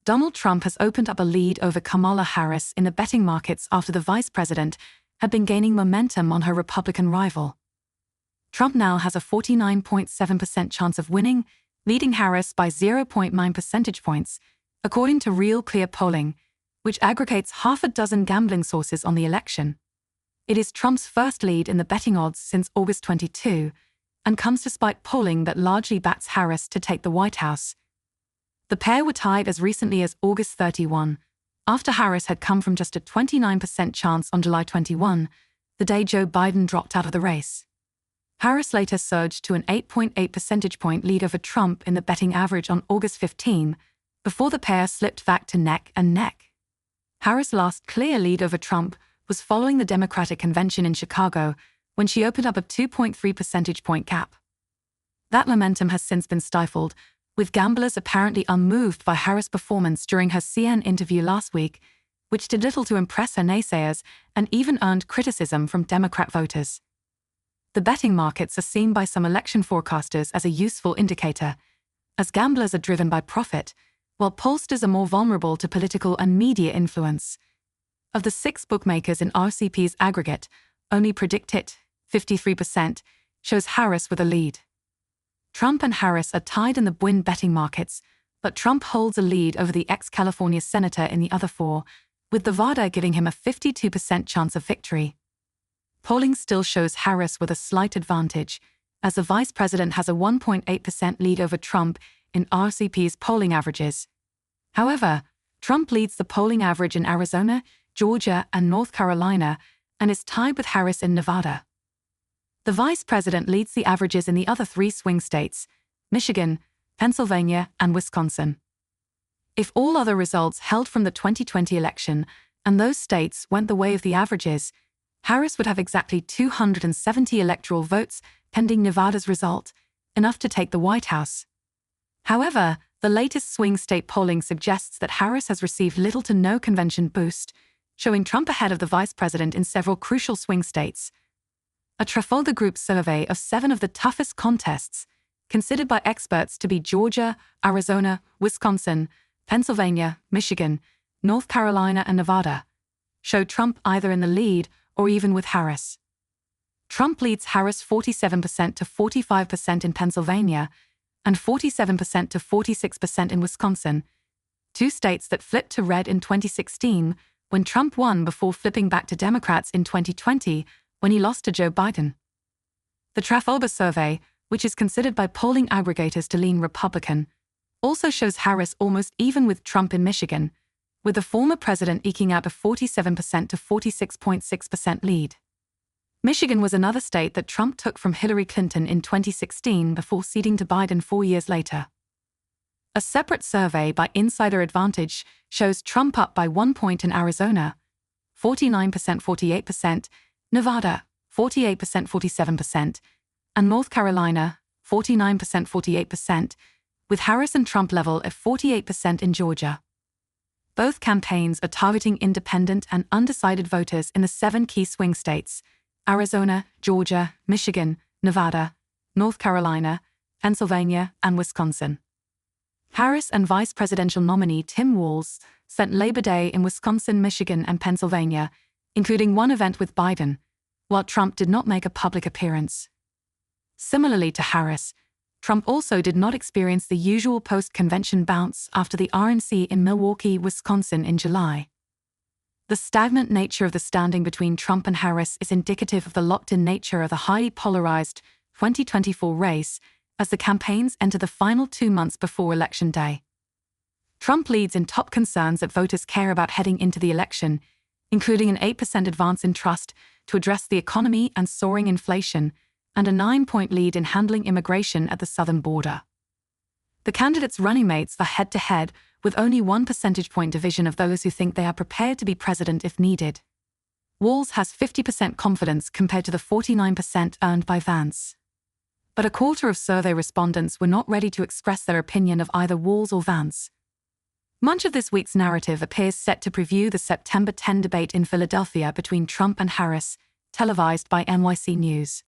Donald Trump has opened up a lead over Kamala Harris in the betting markets after the vice president had been gaining momentum on her Republican rival. Trump now has a 49.7% chance of winning, leading Harris by 0.9 percentage points, according to Real Clear polling, which aggregates half a dozen gambling sources on the election. It is Trump's first lead in the betting odds since August 22, and comes despite polling that largely backs Harris to take the White House. The pair were tied as recently as August 31, after Harris had come from just a 29% chance on July 21, the day Joe Biden dropped out of the race. Harris later surged to an 8.8 percentage point lead over Trump in the betting average on August 15, before the pair slipped back to neck and neck. Harris' last clear lead over Trump was following the Democratic convention in Chicago, when she opened up a 2.3 percentage point gap. That momentum has since been stifled, with gamblers apparently unmoved by Harris' performance during her CNN interview last week, which did little to impress her naysayers and even earned criticism from Democrat voters. The betting markets are seen by some election forecasters as a useful indicator, as gamblers are driven by profit, while pollsters are more vulnerable to political and media influence. Of the 6 bookmakers in RCP's aggregate, only Predict It, 53%, shows Harris with a lead. Trump and Harris are tied in the win betting markets, but Trump holds a lead over the ex-California senator in the other 4, with Nevada giving him a 52% chance of victory. Polling still shows Harris with a slight advantage, as the vice president has a 1.8% lead over Trump in RCP's polling averages. However, Trump leads the polling average in Arizona, Georgia, and North Carolina, and is tied with Harris in Nevada. The vice president leads the averages in the other 3 swing states, Michigan, Pennsylvania, and Wisconsin. If all other results held from the 2020 election and those states went the way of the averages, Harris would have exactly 270 electoral votes pending Nevada's result, enough to take the White House. However, the latest swing state polling suggests that Harris has received little to no convention boost, showing Trump ahead of the vice president in several crucial swing states. A Trafalgar Group survey of 7 of the toughest contests, considered by experts to be Georgia, Arizona, Wisconsin, Pennsylvania, Michigan, North Carolina, and Nevada, showed Trump either in the lead or even with Harris. Trump leads Harris 47% to 45% in Pennsylvania and 47% to 46% in Wisconsin, 2 states that flipped to red in 2016 when Trump won before flipping back to Democrats in 2020 when he lost to Joe Biden. The Trafalgar survey, which is considered by polling aggregators to lean Republican, also shows Harris almost even with Trump in Michigan, with the former president eking out a 47% to 46.6% lead. Michigan was another state that Trump took from Hillary Clinton in 2016 before ceding to Biden 4 years later. A separate survey by Insider Advantage shows Trump up by 1 point in Arizona, 49% 48%, Nevada, 48% 47%, and North Carolina, 49% 48%, with Harris and Trump level at 48% in Georgia. Both campaigns are targeting independent and undecided voters in the 7 key swing states, Arizona, Georgia, Michigan, Nevada, North Carolina, Pennsylvania, and Wisconsin. Harris and vice presidential nominee Tim Walz spent Labor Day in Wisconsin, Michigan, and Pennsylvania, including one event with Biden, while Trump did not make a public appearance. Similarly to Harris, Trump also did not experience the usual post-convention bounce after the RNC in Milwaukee, Wisconsin in July. The stagnant nature of the standing between Trump and Harris is indicative of the locked-in nature of the highly polarized 2024 race as the campaigns enter the final 2 months before Election Day. Trump leads in top concerns that voters care about heading into the election, including an 8% advance in trust to address the economy and soaring inflation, and a 9-point lead in handling immigration at the southern border. The candidates' running mates are head-to-head with only 1 percentage point division of those who think they are prepared to be president if needed. Walz has 50% confidence compared to the 49% earned by Vance. But a quarter of survey respondents were not ready to express their opinion of either Walz or Vance. Much of this week's narrative appears set to preview the September 10 debate in Philadelphia between Trump and Harris, televised by NYC News.